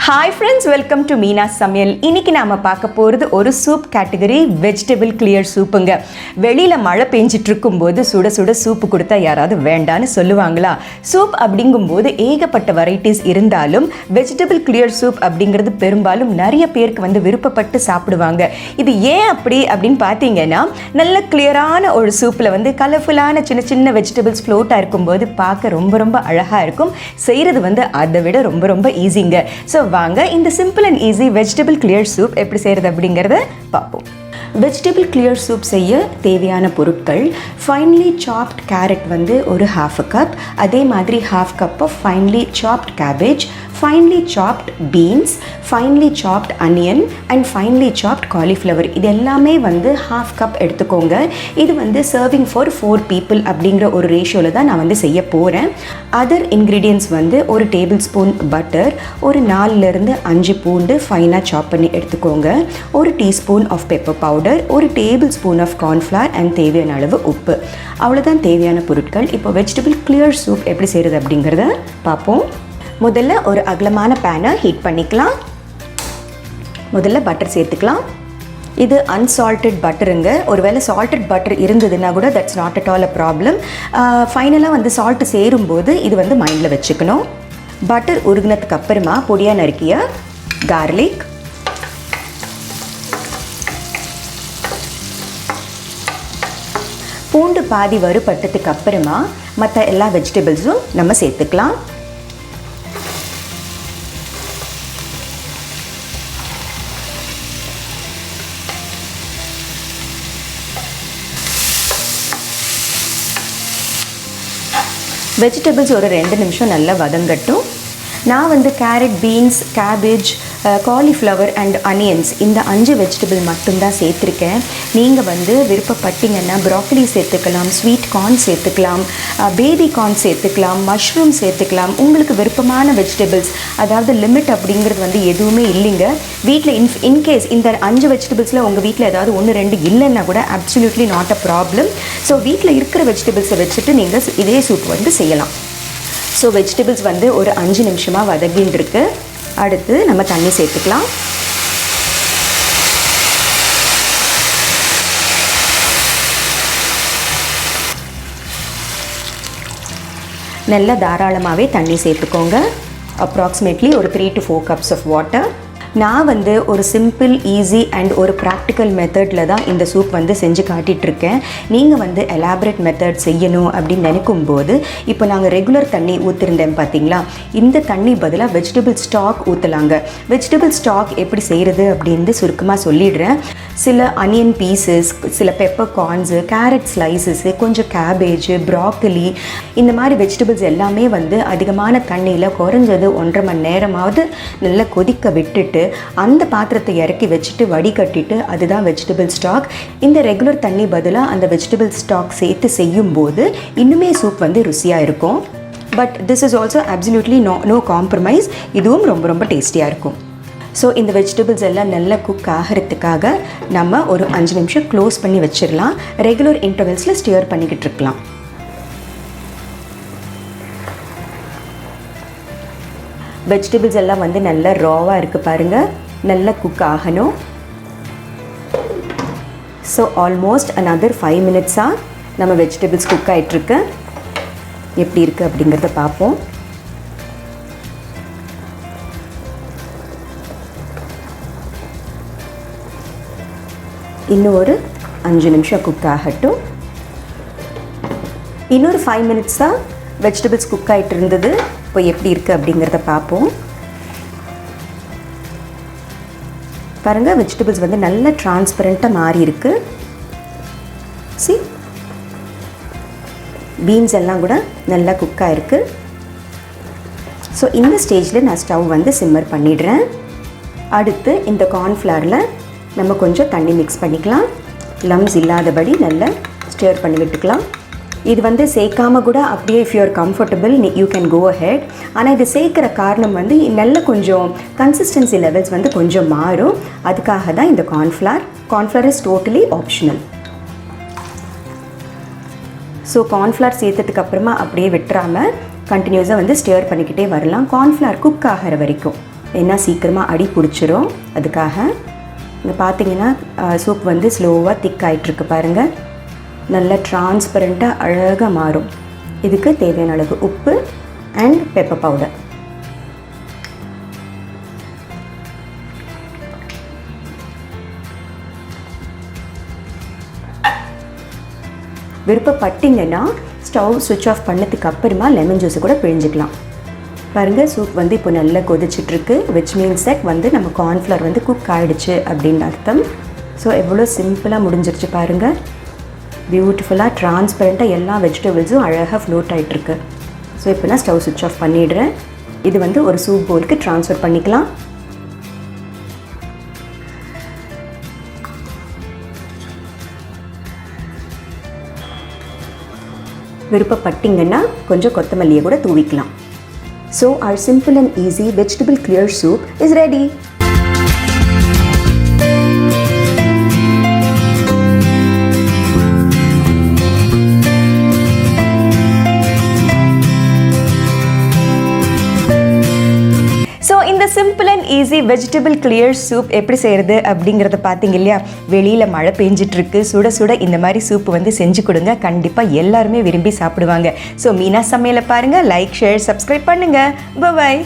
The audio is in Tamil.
Hi friends, welcome to Meena சமையல். இன்னைக்கு நாம பார்க்க போறது ஒரு சூப் கேட்டகரி வெஜிடபிள் கிளியர் சூப்புங்க. வெளியில மழை பெஞ்சிட்டு இருக்கும்போது சுட சுட சூப் கொடுத்தா யாராவது வேண்டான்னு சொல்லுவாங்களா? சூப் அப்படிங்கும்போது ஏகப்பட்ட வெரைட்டிஸ் இருந்தாலும் வெஜிடபிள் கிளியர் சூப் அப்படிங்கிறது பெரும்பாலும் நிறைய பேருக்கு விருப்பப்பட்டு சாப்பிடுவாங்க. இது ஏன் அப்படின்னு பார்த்தீங்கன்னா நல்ல கிளியரான ஒரு சூப்பில் கலர்ஃபுல்லான சின்ன சின்ன வெஜிடபிள்ஸ் ஃப்ளோட்டாக இருக்கும்போது பார்க்க ரொம்ப ரொம்ப அழகாக இருக்கும். செய்கிறது அதை விட ரொம்ப ரொம்ப ஈஸிங்க. ஸோ வாங்க இந்த simple and easy vegetable clear soup எப்படி செய்கிறது அப்படிங்கிறத பார்ப்போம். வெஜிடபிள் கிளியர் சூப் செய்ய தேவையான பொருட்கள்: ஃபைன்லி சாப்ட் கேரட் ஒரு ½ கப், அதே மாதிரி ½ cup of finely chopped cabbage, finely chopped beans, finely chopped onion and finely chopped cauliflower. இது எல்லாமே ½ கப் எடுத்துக்கோங்க. இது சர்விங் ஃபார் 4 people அப்படிங்கிற ஒரு ரேஷியோவில் தான் நான் செய்ய போகிறேன். அதர் இன்க்ரீடியன்ட்ஸ் ஒரு டேபிள் ஸ்பூன் பட்டர், ஒரு 4லேருந்து 5 பூண்டு ஃபைனாக சாப் பண்ணி எடுத்துக்கோங்க, ஒரு டீஸ்பூன் ஆஃப் பெப்பர் பவுடர், ஒரு tablespoon of cornflour and தேவையான அளவு உப்பு. அவ்வளோதான் தேவையான பொருட்கள். இப்போ வெஜிடபிள் கிளியர் சூப் எப்படி செய்கிறது அப்படிங்கிறத பார்ப்போம். முதல்ல ஒரு அகலமான பேனை ஹீட் பண்ணிக்கலாம். முதல்ல பட்டர் சேர்த்துக்கலாம். இது அன்சால்டட் பட்டருங்க. ஒருவேளை சால்டட் பட்டர் இருந்ததுன்னா கூட that's not at all a problem. ஃபைனலாக சால்ட்டு சேரும்போது இது மைண்டில் வச்சுக்கணும். பட்டர் உருகினதுக்கு அப்புறமா பொடியாக நறுக்கிய கார்லிக், பூண்டு பாதி வறுபட்டதுக்கு அப்புறமா மற்ற எல்லா வெஜிடபிள்ஸும் நம்ம சேர்த்துக்கலாம். வெஜிடபிள்ஸ் ஒரு 2 நிமிஷம் நல்லா வதங்கட்டும். நான் carrot, beans, cabbage, cauliflower and onions இந்த 5 வெஜிடபிள் மட்டும்தான் சேர்த்துருக்கேன். நீங்கள் விருப்பப்பட்டீங்கன்னா ப்ராக்கலி சேர்த்துக்கலாம், ஸ்வீட் கார்ன் சேர்த்துக்கலாம், பேபி கார்ன் சேர்த்துக்கலாம், மஷ்ரூம் சேர்த்துக்கலாம். உங்களுக்கு விருப்பமான வெஜிடபிள்ஸ், அதாவது லிமிட் அப்படிங்கிறது எதுவுமே இல்லைங்க. வீட்டில் இன்கேஸ் இந்த 5 வெஜிடபிள்ஸில் உங்கள் வீட்டில் ஏதாவது 1-2 இல்லைன்னா கூட absolutely not a problem. So வீட்டில் இருக்கிற வெஜிடபிள்ஸை வச்சுட்டு நீங்கள் இதே சூப் செய்யலாம். ஸோ வெஜிடபிள்ஸ் ஒரு 5 நிமிஷமாக வதங்கின்னு இருக்கு. அடுத்து நம்ம தண்ணி சேர்த்துக்கலாம். நல்லா தாராளமாகவே தண்ணி சேர்த்துக்கோங்க. அப்ராக்சிமேட்லி ஒரு 3 to 4 cups ஆஃப் வாட்டர். நான் ஒரு சிம்பிள், ஈஸி அண்ட் ஒரு ப்ராக்டிக்கல் மெத்தடில் தான் இந்த சூப் செஞ்சு காட்டிகிட்ருக்கேன். நீங்கள் எலாபரேட் மெத்தட் செய்யணும் அப்படின்னு நினைக்கும்போது, இப்போ நாங்கள் ரெகுலர் தண்ணி ஊற்றிருந்தேன் பார்த்தீங்களா, இந்த தண்ணி பதிலாக வெஜிடபிள் ஸ்டாக் ஊற்றலாங்க. வெஜிடபிள் ஸ்டாக் எப்படி செய்கிறது அப்படின்னு சுருக்கமாக சொல்லிடுறேன். சில அனியன் பீசஸ், சில பெப்பர் கார்ன்ஸு, கேரட் ஸ்லைசஸ்ஸு, கொஞ்சம் கேபேஜ், ப்ராக்கலி, இந்த மாதிரி வெஜிடபிள்ஸ் எல்லாமே அதிகமான தண்ணியில் குறைஞ்சது 1.5 மணி நேரமாவது நல்லா கொதிக்க விட்டுட்டு அந்த பாத்திரத்தை இறக்கி வச்சுட்டு வடிகட்டிட்டு அதுதான் வெஜிடபிள் ஸ்டாக். இந்த ரெகுலர் தண்ணி பதிலாக அந்த வெஜிடபிள் ஸ்டாக் சேர்த்து செய்யும்போது இன்னுமே சூப் ருசியாக இருக்கும். But this is also absolutely no compromise. இதுவும் ரொம்ப ரொம்ப டேஸ்டியாக இருக்கும். ஸோ இந்த வெஜிடபிள்ஸ் எல்லாம் நல்லா குக் ஆகிறதுக்காக நம்ம ஒரு 5 நிமிஷம் க்ளோஸ் பண்ணி வச்சிடலாம். ரெகுலர் இன்டர்வல்ஸில் ஸ்டியர் பண்ணிக்கிட்டு இருக்கலாம். வெஜிடபிள்ஸ் எல்லாம் நல்லா ராவாக இருக்குது பாருங்கள், நல்லா குக் ஆகணும். ஸோ ஆல்மோஸ்ட் அனதர் 5 மினிட்ஸாக நம்ம வெஜிடபிள்ஸ் குக் ஆகிட்டுருக்கு. எப்படி இருக்குது அப்படிங்கிறத பார்ப்போம். இன்னும் ஒரு 5 நிமிஷம் குக் ஆகட்டும். இன்னொரு 5 மினிட்ஸ் தான் வெஜிடபிள்ஸ் குக் ஆகிட்டு இருந்தது. இப்போ எப்படி இருக்குது அப்படிங்கிறத பார்ப்போம். பாருங்கள், வெஜிடபிள்ஸ் நல்லா டிரான்ஸ்பரண்ட்டாக மாறி இருக்கு. சி, பீன்ஸ் எல்லாம் கூட நல்லா குக் ஆகிருக்கு. ஸோ இந்த ஸ்டேஜில் நான் ஸ்டவ் சிம்மர் பண்ணிடுறேன். அடுத்து இந்த கார்ன்ஃப்ளவரில் நம்ம கொஞ்சம் தண்ணி மிக்ஸ் பண்ணிக்கலாம். லம்ஸ் இல்லாதபடி நல்லா ஸ்டியர் பண்ணி விட்டுக்கலாம். இது சேர்க்காமல் கூட அப்படியே if you are comfortable you can go ahead. ஆனால் இது சேர்க்குற காரணம் நல்ல கொஞ்சம் கன்சிஸ்டன்சி லெவல்ஸ் கொஞ்சம் மாறும். அதுக்காக தான் இந்த cornflour is totally optional. So cornflour சேர்த்ததுக்கு அப்புறமா அப்படியே விட்டுறாமல் கண்டினியூஸாக ஸ்டியர் பண்ணிக்கிட்டே வரலாம், கார்ன்ஃப்ளவர் குக் ஆகிற வரைக்கும். ஏன்னா சீக்கிரமாக அடி பிடிச்சிரும். அதுக்காக இங்கே பார்த்தீங்கன்னா சூப் வந்து ஸ்லோவாக திக் ஆகிட்டுருக்கு பாருங்கள். நல்லா டிரான்ஸ்பரண்ட்டாக அழகாக மாறும். இதுக்கு தேவையான அளவு உப்பு அண்ட் பெப்பர் பவுடர். விருப்பப்பட்டிங்கன்னா ஸ்டவ் சுவிட்ச் ஆஃப் பண்ணதுக்கு அப்புறமா லெமன் ஜூஸை கூட பிழிஞ்சிக்கலாம். பாருங்கள், சூப் வந்து இப்போ நல்லா கொதிச்சிட்ருக்கு. விச் மீன்ஸ் தட் வந்து நம்ம கார்ன்ஃப்ளவர் வந்து குக் ஆகிடுச்சு அப்படின்னு அர்த்தம். ஸோ எவ்வளோ சிம்பிளாக முடிஞ்சிருச்சு பாருங்கள். பியூட்டிஃபுல்லாக டிரான்ஸ்பரண்ட்டாக எல்லா வெஜிடபிள்ஸும் அழகாக ஃப்ளோட் ஆகிட்டுருக்கு. ஸோ இப்போ நான் ஸ்டவ் சுவிட்ச் ஆஃப் பண்ணிடுறேன். இது வந்து ஒரு சூப் பவுலுக்கு ட்ரான்ஸ்ஃபர் பண்ணிக்கலாம். விருப்பப்பட்டிங்கன்னா கொஞ்சம் கொத்தமல்லியை கூட தூவிக்கலாம். So our simple and easy vegetable clear soup is ready. So இந்த simple and easy vegetable clear soup எப்படி செய்கிறது அப்படிங்கிறத பார்த்தீங்க இல்லையா? வெளியில் மழை பெஞ்சிட்ருக்கு. சுட சுட இந்த மாதிரி சூப் வந்து செஞ்சு கொடுங்க. கண்டிப்பாக எல்லாருமே விரும்பி சாப்பிடுவாங்க. ஸோ மீனா சமையலை பாருங்கள். லைக், ஷேர், சப்ஸ்கிரைப் பண்ணுங்கள். பாய்.